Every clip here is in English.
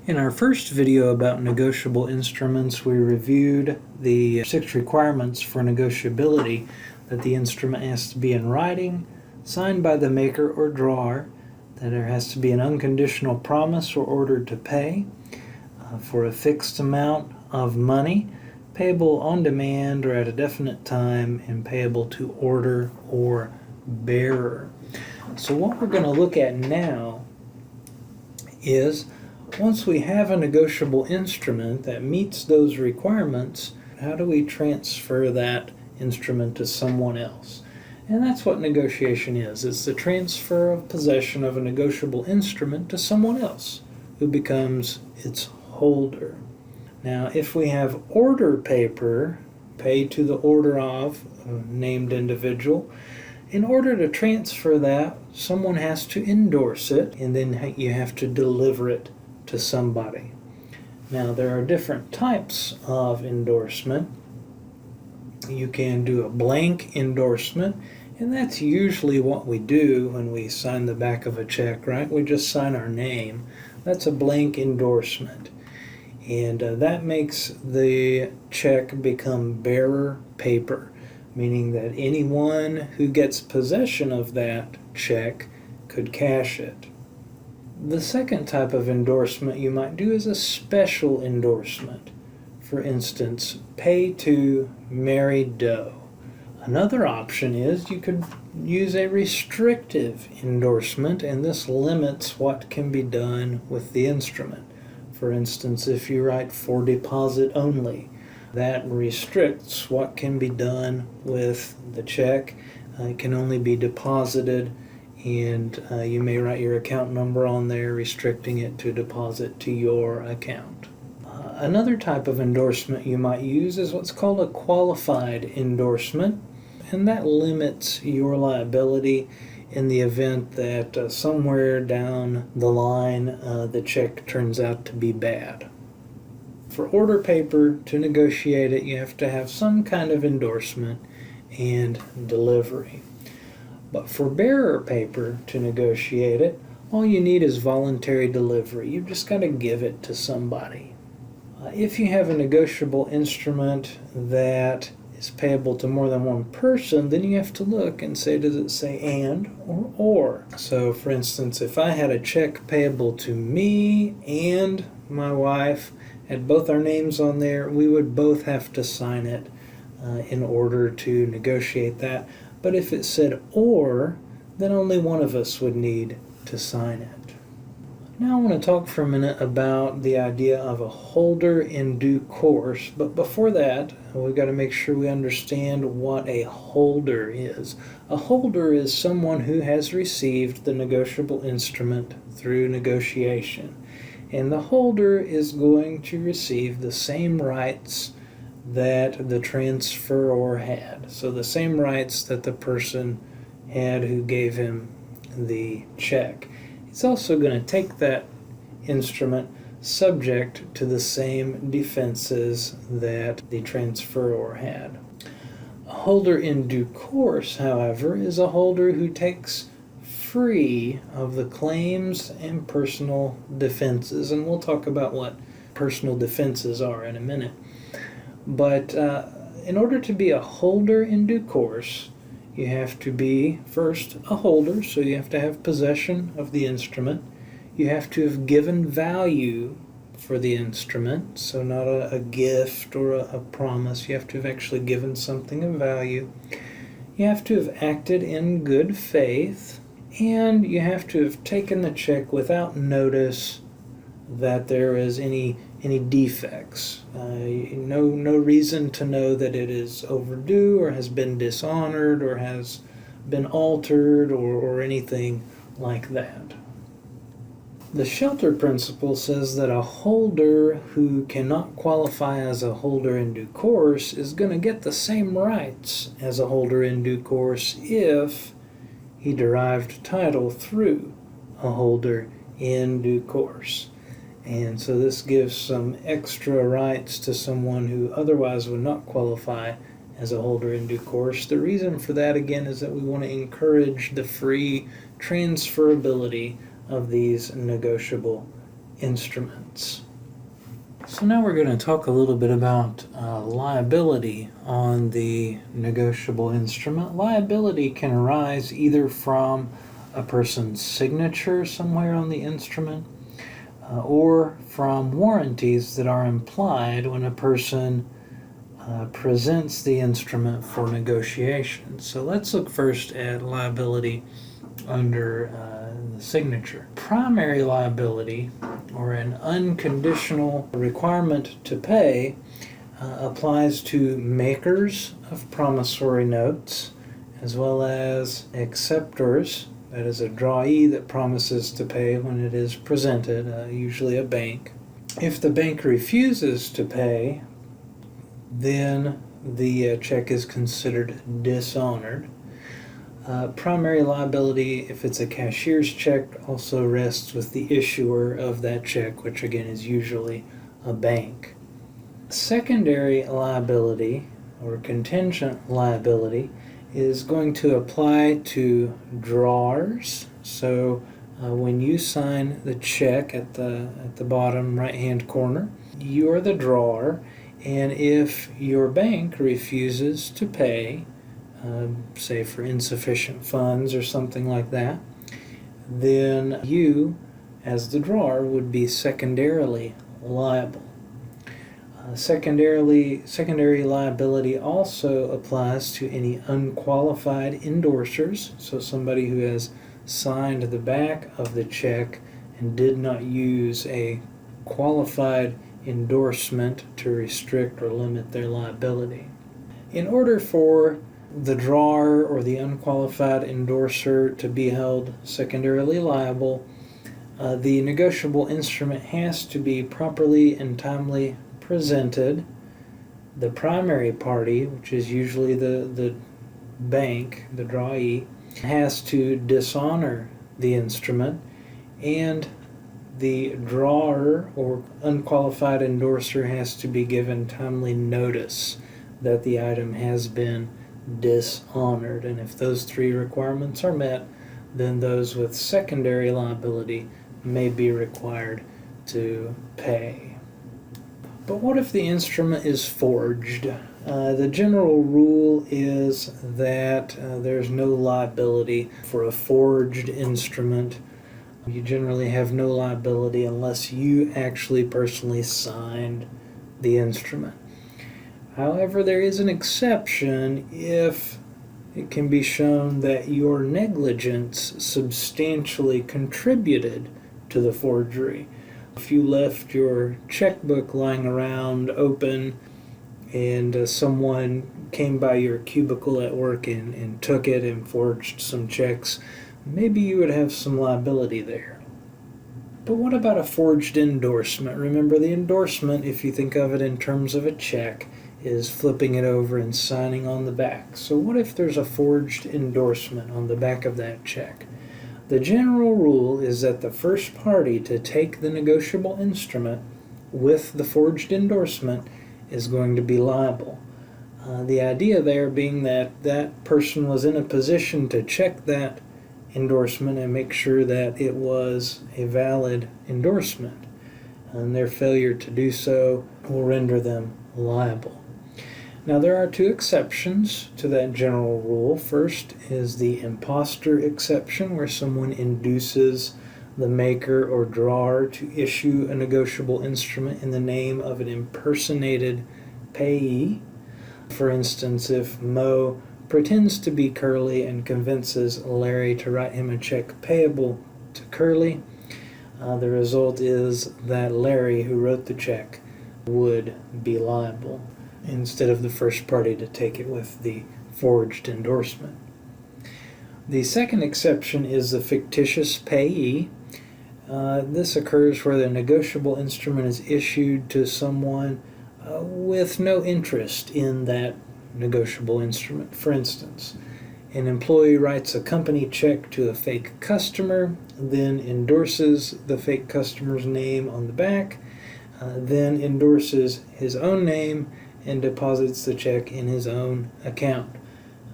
In our first video about negotiable instruments, we reviewed the 6 requirements for negotiability: that the instrument has to be in writing, signed by the maker or drawer, that there has to be an unconditional promise or order to pay for a fixed amount of money, payable on demand or at a definite time, and payable to order or bearer. So what we're going to look at now is, once we have a negotiable instrument that meets those requirements, how do we transfer that instrument to someone else? And that's what negotiation is. It's the transfer of possession of a negotiable instrument to someone else who becomes its holder. Now, if we have order paper paid to the order of a named individual, in order to transfer that, someone has to endorse it, and then you have to deliver it to somebody. Now, there are different types of endorsement. You can do a blank endorsement, and that's usually what we do when we sign the back of a check, right? We just sign our name. That's a blank endorsement. And that makes the check become bearer paper, meaning that anyone who gets possession of that check could cash it. The second type of endorsement you might do is a special endorsement. For instance, pay to Mary Doe. Another option is you could use a restrictive endorsement, and this limits what can be done with the instrument. For instance, if you write for deposit only, that restricts what can be done with the check. It can only be deposited, and you may write your account number on there, restricting it to deposit to your account. Another type of endorsement you might use is what's called a qualified endorsement, and that limits your liability in the event that somewhere down the line the check turns out to be bad. For order paper to negotiate it, you have to have some kind of endorsement and delivery. But for bearer paper to negotiate it, all you need is voluntary delivery. You've just got to give it to somebody. If you have a negotiable instrument that is payable to more than one person, then you have to look and say, does it say and or? So for instance, if I had a check payable to me and my wife, had both our names on there, we would both have to sign it in order to negotiate that. But if it said or, then only one of us would need to sign it. Now I want to talk for a minute about the idea of a holder in due course, but before that, we've got to make sure we understand what a holder is. A holder is someone who has received the negotiable instrument through negotiation, and the holder is going to receive the same rights that the transferor had. So the same rights that the person had who gave him the check. It's also going to take that instrument subject to the same defenses that the transferor had. A holder in due course, however, is a holder who takes free of the claims and personal defenses, and we'll talk about what personal defenses are in a minute. But in order to be a holder in due course, you have to be, first, a holder, so you have to have possession of the instrument. You have to have given value for the instrument, so not a gift or a promise. You have to have actually given something of value. You have to have acted in good faith, and you have to have taken the check without notice that there is any defects. No reason to know that it is overdue or has been dishonored or has been altered or anything like that. The shelter principle says that a holder who cannot qualify as a holder in due course is going to get the same rights as a holder in due course if he derived title through a holder in due course. And so this gives some extra rights to someone who otherwise would not qualify as a holder in due course. The reason for that, again, is that we want to encourage the free transferability of these negotiable instruments. So now we're going to talk a little bit about liability on the negotiable instrument. Liability can arise either from a person's signature somewhere on the instrument or from warranties that are implied when a person presents the instrument for negotiation. So let's look first at liability under the signature. Primary liability, or an unconditional requirement to pay, applies to makers of promissory notes as well as acceptors, that is a drawee that promises to pay when it is presented, usually a bank. If the bank refuses to pay, then the check is considered dishonored. Primary liability, if it's a cashier's check, also rests with the issuer of that check, which again is usually a bank. Secondary liability, or contingent liability, is going to apply to drawers. So when you sign the check at the bottom right-hand corner, you are the drawer, and if your bank refuses to pay, say for insufficient funds or something like that, then you, as the drawer, would be secondarily liable. Secondary liability also applies to any unqualified endorsers, so somebody who has signed the back of the check and did not use a qualified endorsement to restrict or limit their liability. In order for the drawer or the unqualified endorser to be held secondarily liable, the negotiable instrument has to be properly and timely presented. The primary party, which is usually the bank, the drawee, has to dishonor the instrument, and the drawer or unqualified endorser has to be given timely notice that the item has been dishonored. And if those three requirements are met, then those with secondary liability may be required to pay. But what if the instrument is forged? The general rule is that there's no liability for a forged instrument. You generally have no liability unless you actually personally signed the instrument. However, there is an exception if it can be shown that your negligence substantially contributed to the forgery. If you left your checkbook lying around open and someone came by your cubicle at work and took it and forged some checks, maybe you would have some liability there. But what about a forged endorsement? Remember, the endorsement, if you think of it in terms of a check, is flipping it over and signing on the back. So what if there's a forged endorsement on the back of that check? The general rule is that the first party to take the negotiable instrument with the forged endorsement is going to be liable. The idea there being that that person was in a position to check that endorsement and make sure that it was a valid endorsement, and their failure to do so will render them liable. Now, there are two exceptions to that general rule. First is the imposter exception, where someone induces the maker or drawer to issue a negotiable instrument in the name of an impersonated payee. For instance, if Mo pretends to be Curly and convinces Larry to write him a check payable to Curly, the result is that Larry, who wrote the check, would be liable instead of the first party to take it with the forged endorsement. The second exception is the fictitious payee. This occurs where the negotiable instrument is issued to someone with no interest in that negotiable instrument. For instance, an employee writes a company check to a fake customer, then endorses the fake customer's name on the back, then endorses his own name and deposits the check in his own account.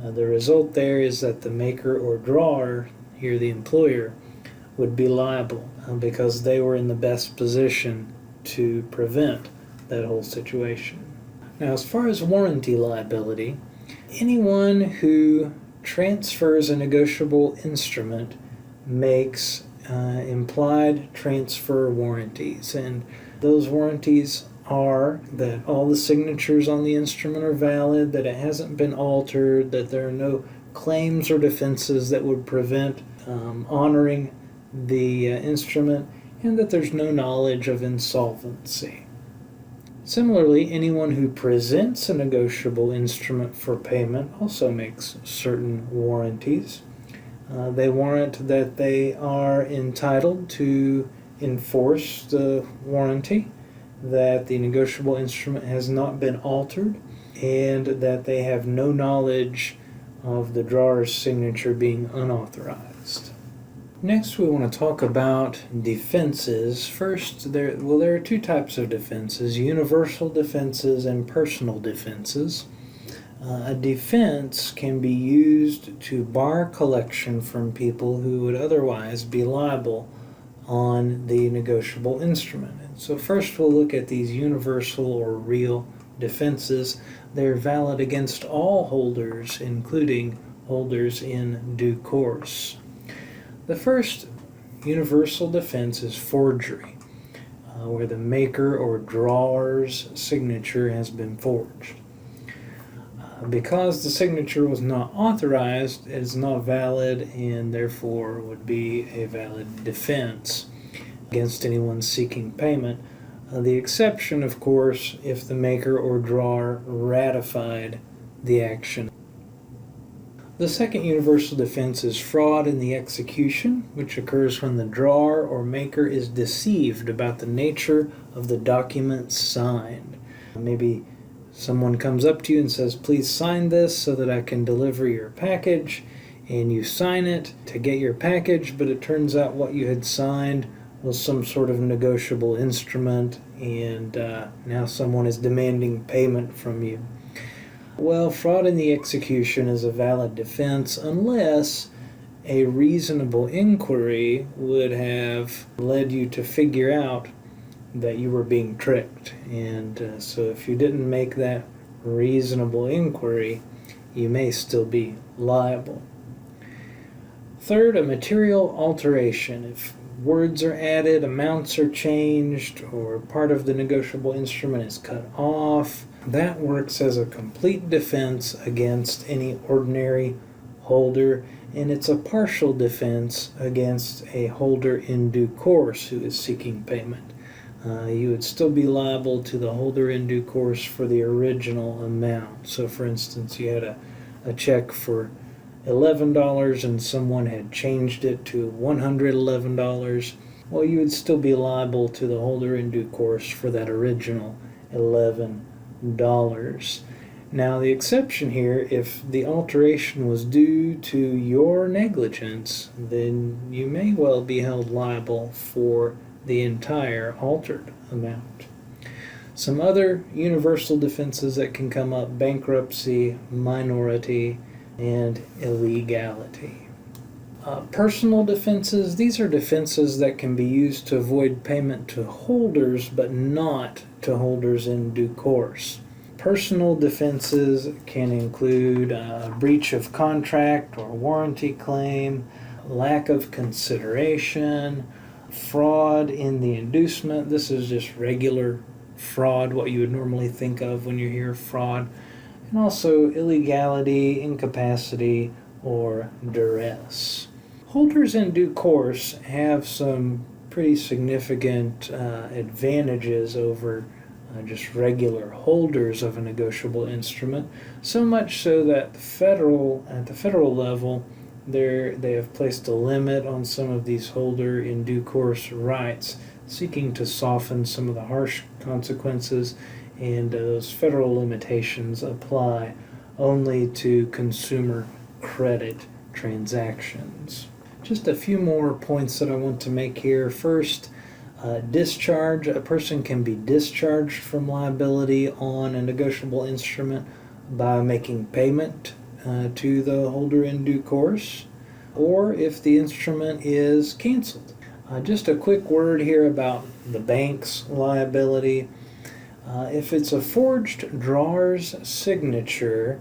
The result there is that the maker or drawer, here the employer, would be liable because they were in the best position to prevent that whole situation. Now, as far as warranty liability, anyone who transfers a negotiable instrument makes implied transfer warranties, and those warranties are that all the signatures on the instrument are valid, that it hasn't been altered, that there are no claims or defenses that would prevent honoring the instrument, and that there's no knowledge of insolvency. Similarly, anyone who presents a negotiable instrument for payment also makes certain warranties. They warrant that they are entitled to enforce the warranty, that the negotiable instrument has not been altered, and that they have no knowledge of the drawer's signature being unauthorized. Next, we want to talk about defenses. First, there are two types of defenses: universal defenses and personal defenses. A defense can be used to bar collection from people who would otherwise be liable on the negotiable instrument. And so first we'll look at these universal or real defenses. They're valid against all holders, including holders in due course. The first universal defense is forgery, where the maker or drawer's signature has been forged. Because the signature was not authorized, it is not valid and therefore would be a valid defense against anyone seeking payment. The exception, of course, if the maker or drawer ratified the action. The second universal defense is fraud in the execution, which occurs when the drawer or maker is deceived about the nature of the document signed. Maybe someone comes up to you and says, "Please sign this so that I can deliver your package," and you sign it to get your package, but it turns out what you had signed was some sort of negotiable instrument, and now someone is demanding payment from you. Well, fraud in the execution is a valid defense unless a reasonable inquiry would have led you to figure out that you were being tricked. And so if you didn't make that reasonable inquiry, you may still be liable. Third, a material alteration. If words are added, amounts are changed, or part of the negotiable instrument is cut off, that works as a complete defense against any ordinary holder, and it's a partial defense against a holder in due course who is seeking payment. You would still be liable to the holder in due course for the original amount. So for instance, you had a check for $11 and someone had changed it to $111. Well, you would still be liable to the holder in due course for that original $11. Now the exception here, if the alteration was due to your negligence, then you may well be held liable for the entire altered amount. Some other universal defenses that can come up: bankruptcy, minority, and illegality. Personal defenses, these are defenses that can be used to avoid payment to holders, but not to holders in due course. Personal defenses can include breach of contract or warranty claim, lack of consideration, fraud in the inducement. This is just regular fraud, what you would normally think of when you hear fraud. And also illegality, incapacity, or duress. Holders in due course have some pretty significant advantages over just regular holders of a negotiable instrument, so much so that at the federal level, they have placed a limit on some of these holder in due course rights, seeking to soften some of the harsh consequences, and those federal limitations apply only to consumer credit transactions. Just a few more points that I want to make here. First, discharge. A person can be discharged from liability on a negotiable instrument by making payment to the holder in due course. or if the instrument is canceled. Just a quick word here about the bank's liability. If it's a forged drawer's signature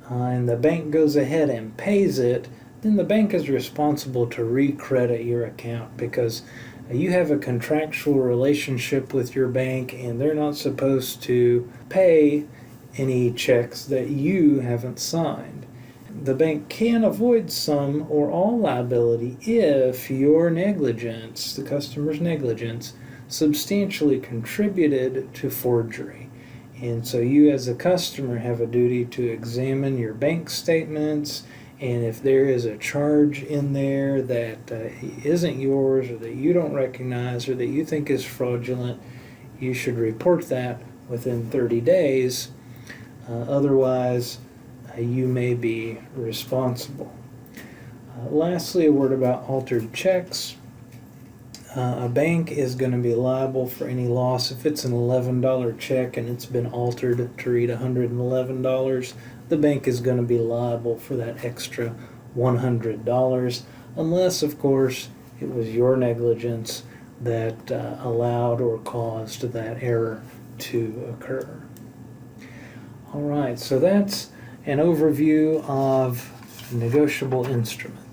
and the bank goes ahead and pays it, then the bank is responsible to recredit your account because you have a contractual relationship with your bank and they're not supposed to pay any checks that you haven't signed. The bank can avoid some or all liability if your negligence, the customer's negligence, substantially contributed to forgery. And so you as a customer have a duty to examine your bank statements, and if there is a charge in there that isn't yours or that you don't recognize or that you think is fraudulent, you should report that within 30 days. Otherwise, you may be responsible. Lastly, a word about altered checks. A bank is going to be liable for any loss. If it's an $11 check and it's been altered to read $111, the bank is going to be liable for that extra $100, unless, of course, it was your negligence that allowed or caused that error to occur. All right, so that's an overview of negotiable instruments.